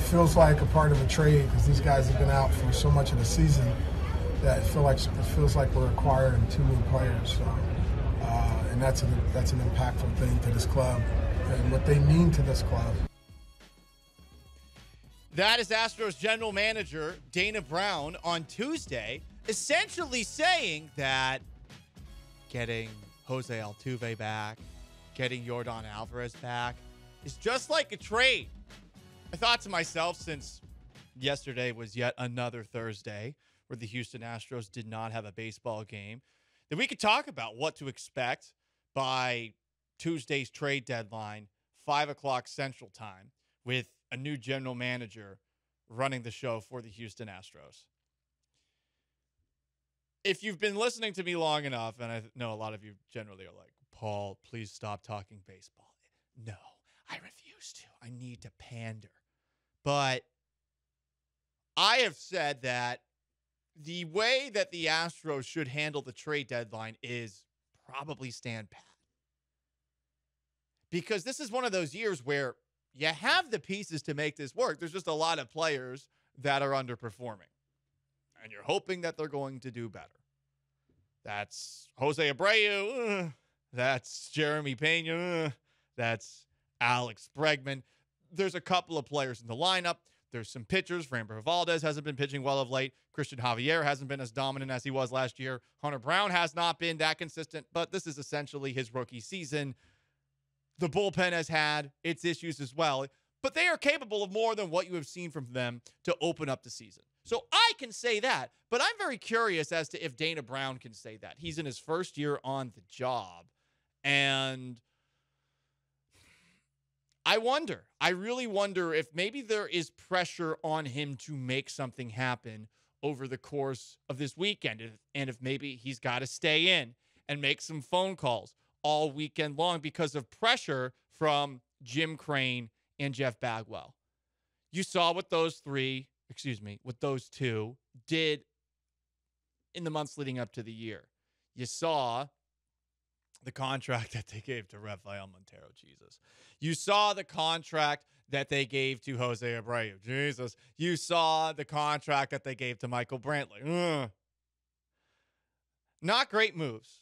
feels like a part of a trade because these guys have been out for so much of the season that it feels like we're acquiring 2 new players. So, and that's an impactful thing to this club and what they mean to this club. That is Astros general manager Dana Brown on Tuesday, essentially saying that getting Jose Altuve back, getting Yordan Alvarez back is just like a trade. I thought to myself, since yesterday was yet another Thursday where the Houston Astros did not have a baseball game, that we could talk about what to expect by Tuesday's trade deadline, 5 o'clock Central Time, with a new general manager running the show for the Houston Astros. If you've been listening to me long enough, and I know a lot of you generally are like, Paul, please stop talking baseball. No, I refuse to. I need to pander. But I have said that the way that the Astros should handle the trade deadline is probably stand pat. Because this is one of those years where you have the pieces to make this work. There's just a lot of players that are underperforming. And you're hoping that they're going to do better. That's Jose Abreu. That's Jeremy Pena. That's Alex Bregman. There's a couple of players in the lineup. There's some pitchers. Framber Valdez hasn't been pitching well of late. Christian Javier hasn't been as dominant as he was last year. Hunter Brown has not been that consistent, but this is essentially his rookie season. The bullpen has had its issues as well, but they are capable of more than what you have seen from them to open up the season. So I can say that, but I'm very curious as to if Dana Brown can say that. He's in his first year on the job, and I really wonder if maybe there is pressure on him to make something happen over the course of this weekend, and if maybe he's got to stay in and make some phone calls all weekend long because of pressure from Jim Crane and Jeff Bagwell. You saw what those two did in the months leading up to the year. You saw the contract that they gave to Rafael Montero, Jesus. You saw the contract that they gave to Jose Abreu, Jesus. You saw the contract that they gave to Michael Brantley. Ugh. Not great moves.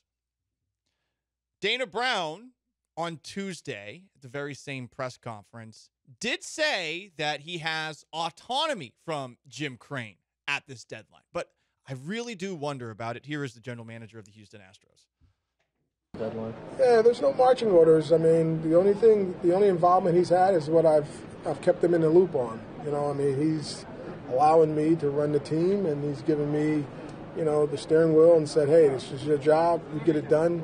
Dana Brown on Tuesday at the very same press conference did say that he has autonomy from Jim Crane at this deadline. But I really do wonder about it. Here is the general manager of the Houston Astros. Deadline. Yeah, there's no marching orders. I mean, the only involvement he's had is what I've kept him in the loop on. You know, I mean, he's allowing me to run the team, and he's giving me, the steering wheel and said, hey, this is your job. You get it done.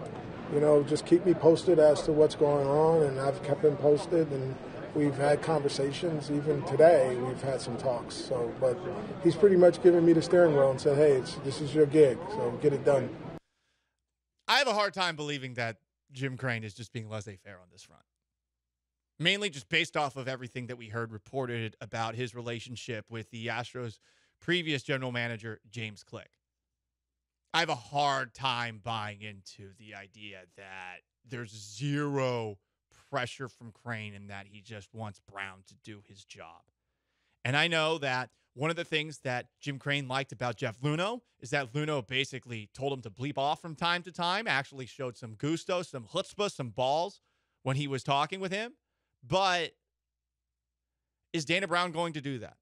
Just keep me posted as to what's going on, and I've kept him posted, and we've had conversations. Even today, we've had some talks. So, but he's pretty much given me the steering wheel and said, hey, this is your gig, so get it done. I have a hard time believing that Jim Crane is just being laissez-faire on this front. Mainly just based off of everything that we heard reported about his relationship with the Astros' previous general manager, James Click. I have a hard time buying into the idea that there's zero pressure from Crane and that he just wants Brown to do his job. And I know that one of the things that Jim Crane liked about Jeff Luhnow is that Luhnow basically told him to bleep off from time to time, actually showed some gusto, some chutzpah, some balls when he was talking with him. But is Dana Brown going to do that?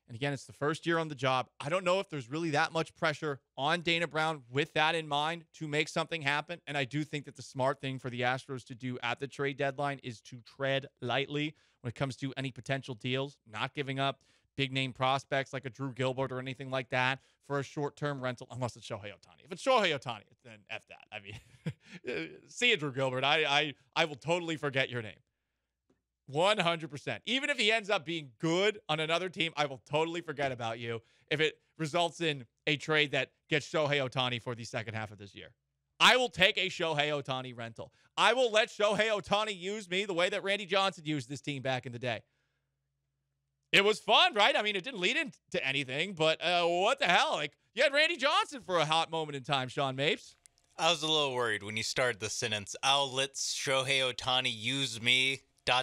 And again, it's the first year on the job. I don't know if there's really that much pressure on Dana Brown with that in mind to make something happen. And I do think that the smart thing for the Astros to do at the trade deadline is to tread lightly when it comes to any potential deals, not giving up big name prospects like a Drew Gilbert or anything like that for a short-term rental, unless it's Shohei Ohtani. If it's Shohei Ohtani, then F that. I mean, see you, Drew Gilbert. I will totally forget your name. 100%. Even if he ends up being good on another team, I will totally forget about you if it results in a trade that gets Shohei Ohtani for the second half of this year. I will take a Shohei Ohtani rental. I will let Shohei Ohtani use me the way that Randy Johnson used this team back in the day. It was fun, right? I mean, it didn't lead into anything, but what the hell? Like, you had Randy Johnson for a hot moment in time, Sean Mapes. I was a little worried when you started the sentence, I'll let Shohei Ohtani use me, ... I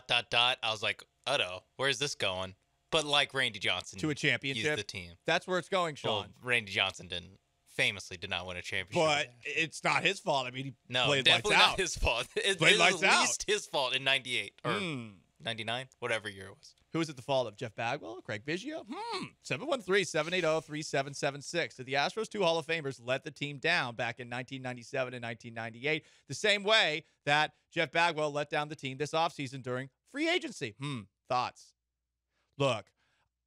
was like, uh-oh, where's this going? But like Randy Johnson, to a championship. He's the team. That's where it's going, Sean. Well, Randy Johnson famously did not win a championship. But it's not his fault. I mean, he no, played definitely lights not out. his fault. It Played is lights at out. least his fault in 98 or 99, whatever year it was. Who is it the fault of? Jeff Bagwell? Craig Biggio? 713-780-3776. Did the Astros, 2 Hall of Famers, let the team down back in 1997 and 1998 the same way that Jeff Bagwell let down the team this offseason during free agency? Thoughts? Look,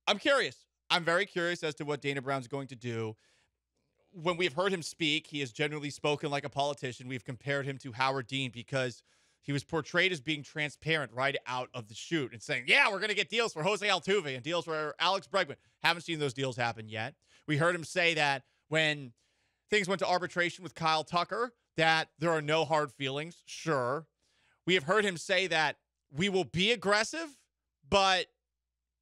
I'm curious. I'm very curious as to what Dana Brown's going to do. When we've heard him speak, he has generally spoken like a politician. We've compared him to Howard Dean because he was portrayed as being transparent right out of the chute and saying, yeah, we're going to get deals for Jose Altuve and deals for Alex Bregman. Haven't seen those deals happen yet. We heard him say that when things went to arbitration with Kyle Tucker, that there are no hard feelings. Sure. We have heard him say that we will be aggressive, but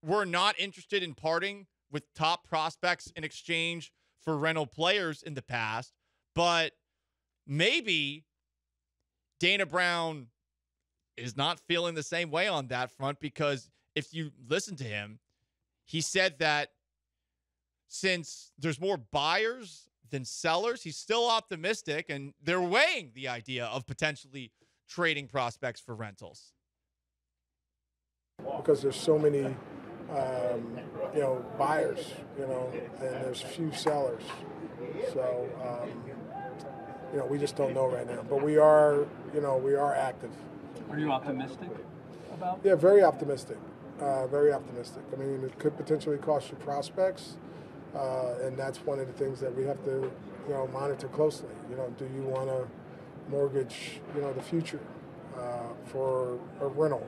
we're not interested in parting with top prospects in exchange for rental players in the past. But maybe Dana Brown is not feeling the same way on that front, because if you listen to him, he said that since there's more buyers than sellers, he's still optimistic, and they're weighing the idea of potentially trading prospects for rentals. Because there's so many, buyers, and there's few sellers. So, we just don't know right now. But we are active. Are you optimistic about? Yeah, very optimistic. Very optimistic. I mean, it could potentially cost you prospects, and that's one of the things that we have to, monitor closely. Do you want to mortgage, the future for a rental?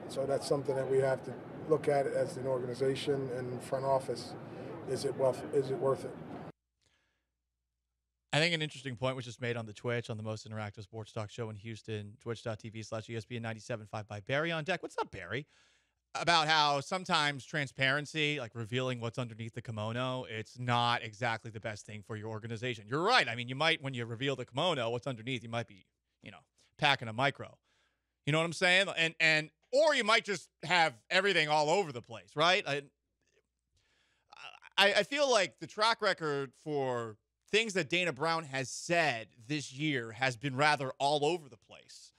So that's something that we have to look at as an organization and front office. Is it worth it? I think an interesting point was just made on the Twitch, on the most interactive sports talk show in Houston, twitch.tv/ESPN 97.5 by Barry on deck. What's up, Barry? About how sometimes transparency, like revealing what's underneath the kimono, it's not exactly the best thing for your organization. You're right. I mean, you might, when you reveal the kimono, what's underneath, you might be, packing a micro. You know what I'm saying? Or you might just have everything all over the place, right? I feel like the track record for things that Dana Brown has said this year has been rather all over the place.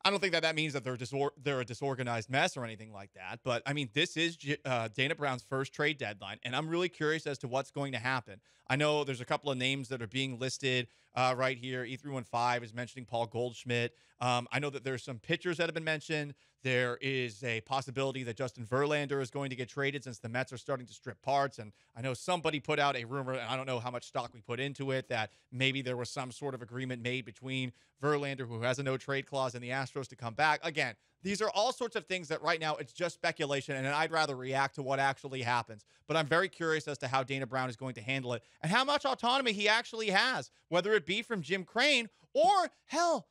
I don't think that means that they're a disorganized mess or anything like that. But, I mean, this is Dana Brown's first trade deadline, and I'm really curious as to what's going to happen. I know there's a couple of names that are being listed right here. E315 is mentioning Paul Goldschmidt. I know that there's some pitchers that have been mentioned. There is a possibility that Justin Verlander is going to get traded since the Mets are starting to strip parts. And I know somebody put out a rumor, and I don't know how much stock we put into it, that maybe there was some sort of agreement made between Verlander, who has a no-trade clause, and the Astros to come back. Again, these are all sorts of things that right now it's just speculation, and I'd rather react to what actually happens. But I'm very curious as to how Dana Brown is going to handle it and how much autonomy he actually has, whether it be from Jim Crane or, hell,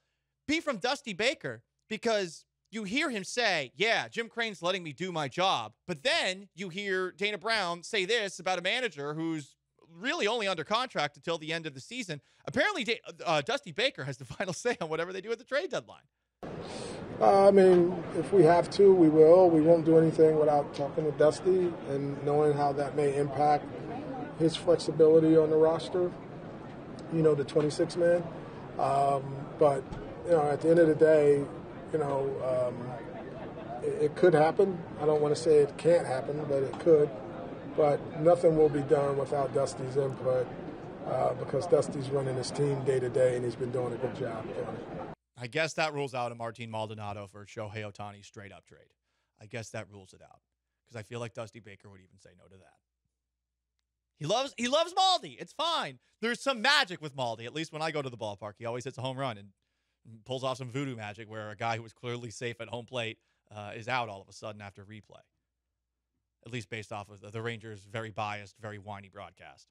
be from Dusty Baker, because you hear him say, yeah, Jim Crane's letting me do my job. But then you hear Dana Brown say this about a manager who's really only under contract until the end of the season. Apparently, Dusty Baker has the final say on whatever they do at the trade deadline. I mean, if we have to, we will. We won't do anything without talking to Dusty and knowing how that may impact his flexibility on the roster, the 26-man. But, at the end of the day, it could happen. I don't want to say it can't happen, but it could. But nothing will be done without Dusty's input because Dusty's running his team day to day, and he's been doing a good job doing it. I guess that rules out a Martin Maldonado for Shohei Ohtani straight-up trade. I guess that rules it out because I feel like Dusty Baker would even say no to that. He loves Maldi. It's fine. There's some magic with Maldi. At least when I go to the ballpark, he always hits a home run and pulls off some voodoo magic where a guy who was clearly safe at home plate is out all of a sudden after replay. At least based off of the Rangers' very biased, very whiny broadcast.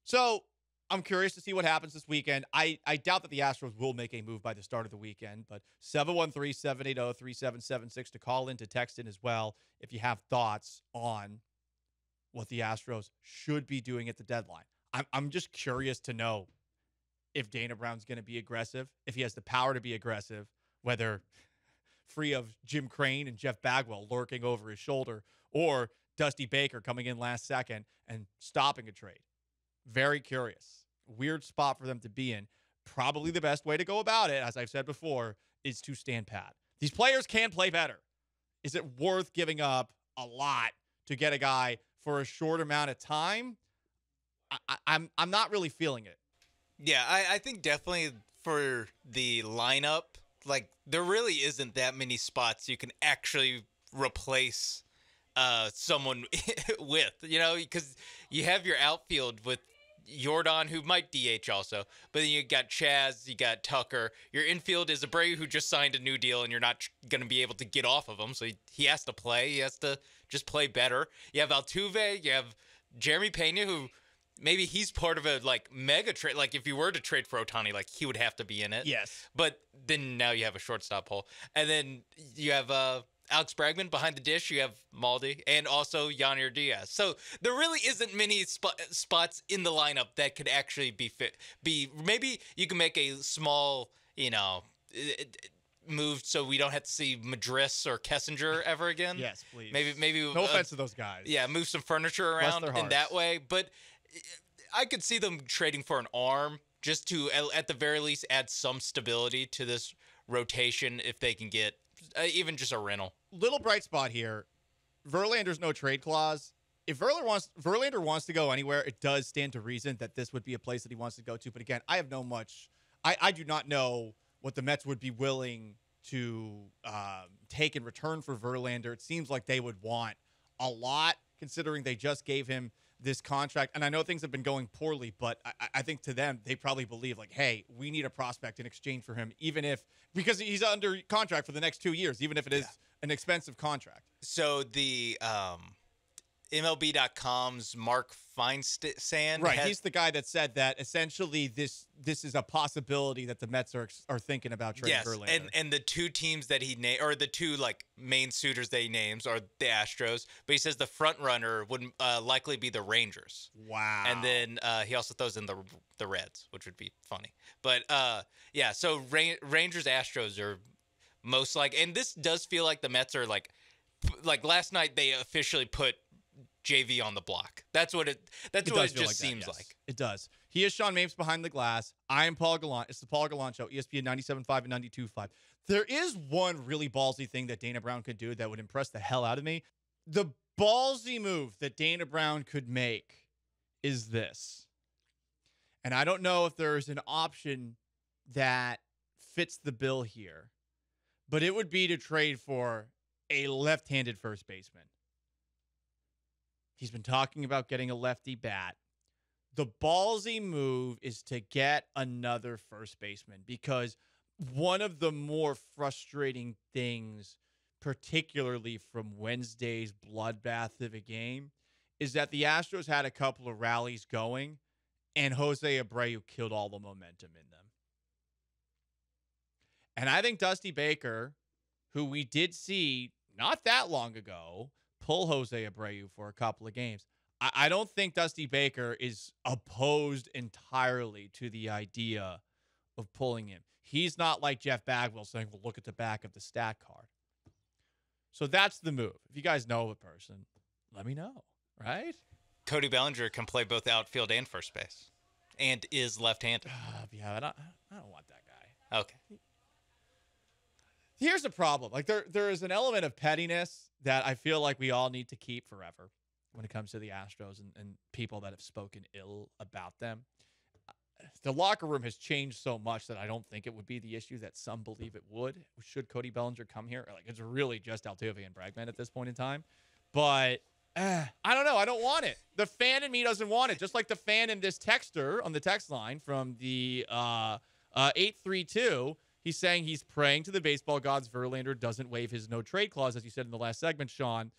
So I'm curious to see what happens this weekend. I doubt that the Astros will make a move by the start of the weekend, but 713-780-3776 to call in, to text in as well if you have thoughts on what the Astros should be doing at the deadline. I'm just curious to know if Dana Brown's going to be aggressive, if he has the power to be aggressive, whether free of Jim Crane and Jeff Bagwell lurking over his shoulder, or Dusty Baker coming in last second and stopping a trade. Very curious. Weird spot for them to be in. Probably the best way to go about it, as I've said before, is to stand pat. These players can play better. Is it worth giving up a lot to get a guy for a short amount of time? I'm not really feeling it. Yeah, I think definitely for the lineup, like there really isn't that many spots you can actually replace someone with, because you have your outfield with Jordan, who might DH also, but then you got Chaz, you got Tucker. Your infield is Abreu, who just signed a new deal, and you're not going to be able to get off of him, so he has to play. He has to just play better. You have Altuve, you have Jeremy Pena, who maybe he's part of a mega trade. Like if you were to trade for Ohtani, he would have to be in it. Yes. But then now you have a shortstop hole, and then you have Alex Bregman behind the dish. You have Maldi and also Yanier Diaz. So there really isn't many spots in the lineup that could actually be fit. Maybe you can make a small, move so we don't have to see Madris or Kessinger ever again. Yes, please. Maybe. No offense to those guys. Yeah, move some furniture around in that way. But I could see them trading for an arm just to, at the very least, add some stability to this rotation if they can get even just a rental. Little bright spot here. Verlander's no trade clause. If Verlander wants to go anywhere, it does stand to reason that this would be a place that he wants to go to. But again, I do not know what the Mets would be willing to take in return for Verlander. It seems like they would want a lot, considering they just gave him this contract. And I know things have been going poorly, but I think to them, they probably believe hey, we need a prospect in exchange for him, because he's under contract for the next 2 years, even if it is an expensive contract. So the MLB.com's Mark Feinsand. Right. He's the guy that said that essentially this is a possibility that the Mets are thinking about trading Verlander. Yes, and the two teams that he named, or the two main suitors that he names, are the Astros. But he says the front runner would likely be the Rangers. Wow. And then he also throws in the Reds, which would be funny. But so Rangers, Astros are most and this does feel like the Mets are like last night they officially put JV on the block. That's what it just seems like. It does. He is Sean Mapes behind the glass. I am Paul Gallant. It's the Paul Gallant Show, ESPN 97.5 and 92.5. There is one really ballsy thing that Dana Brown could do that would impress the hell out of me. The ballsy move that Dana Brown could make is this. And I don't know if there's an option that fits the bill here, but it would be to trade for a left-handed first baseman. He's been talking about getting a lefty bat. The ballsy move is to get another first baseman, because one of the more frustrating things, particularly from Wednesday's bloodbath of a game, is that the Astros had a couple of rallies going, and Jose Abreu killed all the momentum in them. And I think Dusty Baker, who we did see not that long ago pull Jose Abreu for a couple of games, I don't think Dusty Baker is opposed entirely to the idea of pulling him. He's not like Jeff Bagwell saying, well, look at the back of the stat card. So that's the move. If you guys know a person, let me know, right? Cody Bellinger can play both outfield and first base and is left-handed. Yeah, I don't want that guy. Okay. Here's the problem. There is an element of pettiness that I feel like we all need to keep forever when it comes to the Astros and people that have spoken ill about them. The locker room has changed so much that I don't think it would be the issue that some believe it would. Should Cody Bellinger come here? It's really just Altuve and Bregman at this point in time. But I don't know. I don't want it. The fan in me doesn't want it. Just like the fan in this texter on the text line from the 832. He's saying he's praying to the baseball gods Verlander doesn't waive his no trade clause, as you said in the last segment, Sean,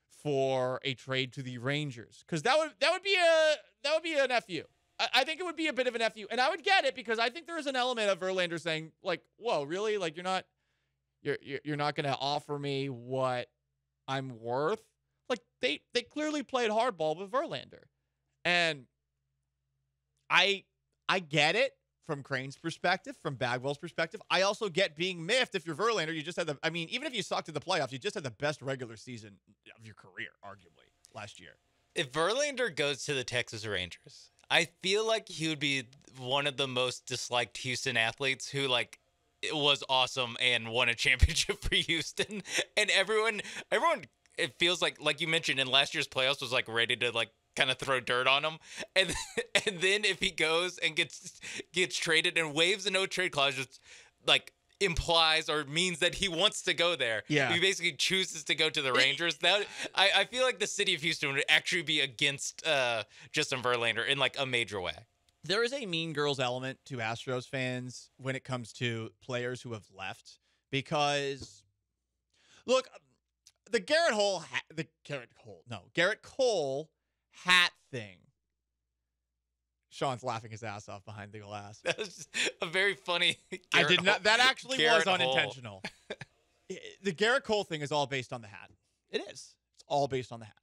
for a trade to the Rangers, because that would be an FU. I think it would be a bit of an FU, and I would get it, because I think there is an element of Verlander saying whoa, really? You're not going to offer me what I'm worth. They clearly played hardball with Verlander, and I get it from Crane's perspective, from Bagwell's perspective. I also get being miffed if you're Verlander. You just had even if you sucked at the playoffs, you just had the best regular season of your career, arguably, last year. If Verlander goes to the Texas Rangers, I feel like he would be one of the most disliked Houston athletes who, like, it was awesome and won a championship for Houston. And everyone, it feels like you mentioned in last year's playoffs was, like, ready to, like, kind of throw dirt on him. And then if he goes and gets traded and waives a no-trade clause, just, like, implies or means that he wants to go there. Yeah. He basically chooses to go to the Rangers. That I feel like the city of Houston would actually be against Justin Verlander in, like, a major way. There is a Mean Girls element to Astros fans when it comes to players who have left, because look, the Garrett Cole hat thing. Sean's laughing his ass off behind the glass. That was just a very funny. I did not. That actually Garrett was Hole. unintentional. The Garrett Cole thing is all based on the hat. It is. It's all based on the hat.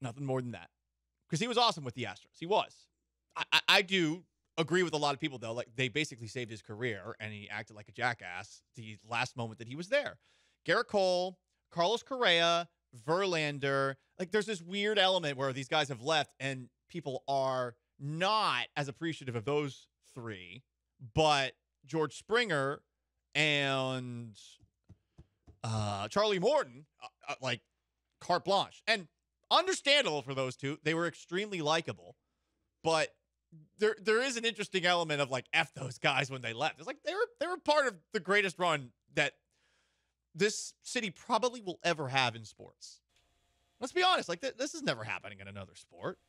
Nothing more than that. Because he was awesome with the Astros. He was. I do agree with a lot of people, though. Like, they basically saved his career, and he acted like a jackass the last moment that he was there. Garrett Cole, Carlos Correa, Verlander. Like, there's this weird element where these guys have left, and people are not as appreciative of those three, but George Springer and Charlie Morton, like, carte blanche. And understandable for those two. They were extremely likable, but there is an interesting element of, like, F those guys when they left. It's like they were part of the greatest run that this city probably will ever have in sports. Let's be honest. Like, this is never happening in another sport.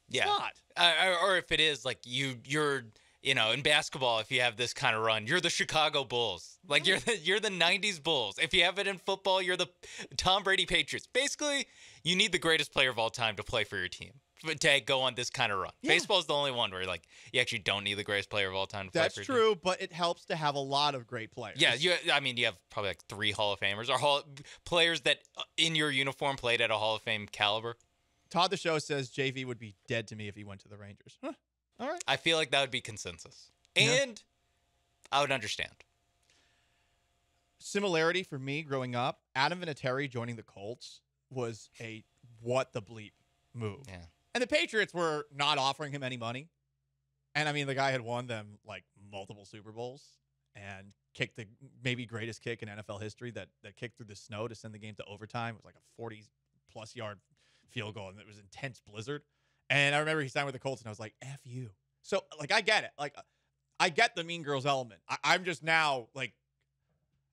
Yeah. It's not. Or if it is, like, you're in basketball, if you have this kind of run, you're the Chicago Bulls. Like, you're the 90s Bulls. If you have it in football, you're the Tom Brady Patriots. Basically, you need the greatest player of all time to play for your team, to go on this kind of run. Yeah. Baseball is the only one where, like, you actually don't need the greatest player of all time to play That's for your true, but it helps to have a lot of great players. team. Yeah, you have probably, like, 3 Hall of Famers or players that in your uniform played at a Hall of Fame caliber. Todd the Show says JV would be dead to me if he went to the Rangers. Huh. All right. I feel like that would be consensus. Yeah. And I would understand. Similarity for me growing up, Adam Vinatieri joining the Colts was a what the bleep move. Yeah. And the Patriots were not offering him any money. And, I mean, the guy had won them, like, multiple Super Bowls and kicked the maybe greatest kick in NFL history that kicked through the snow to send the game to overtime. It was like a 40-plus yard field goal, and it was an intense blizzard. And I remember he signed with the Colts, and I was like, F you. So, like, I get it. Like, I get the Mean Girls element. I'm just now, like,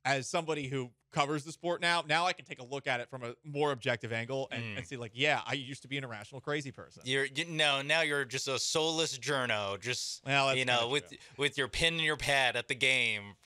as somebody who covers the sport now I can take a look at it from a more objective angle and see, like, yeah, I used to be an irrational crazy person. Now you're just a soulless journo, just, Well, that's with your pen and your pad at the game,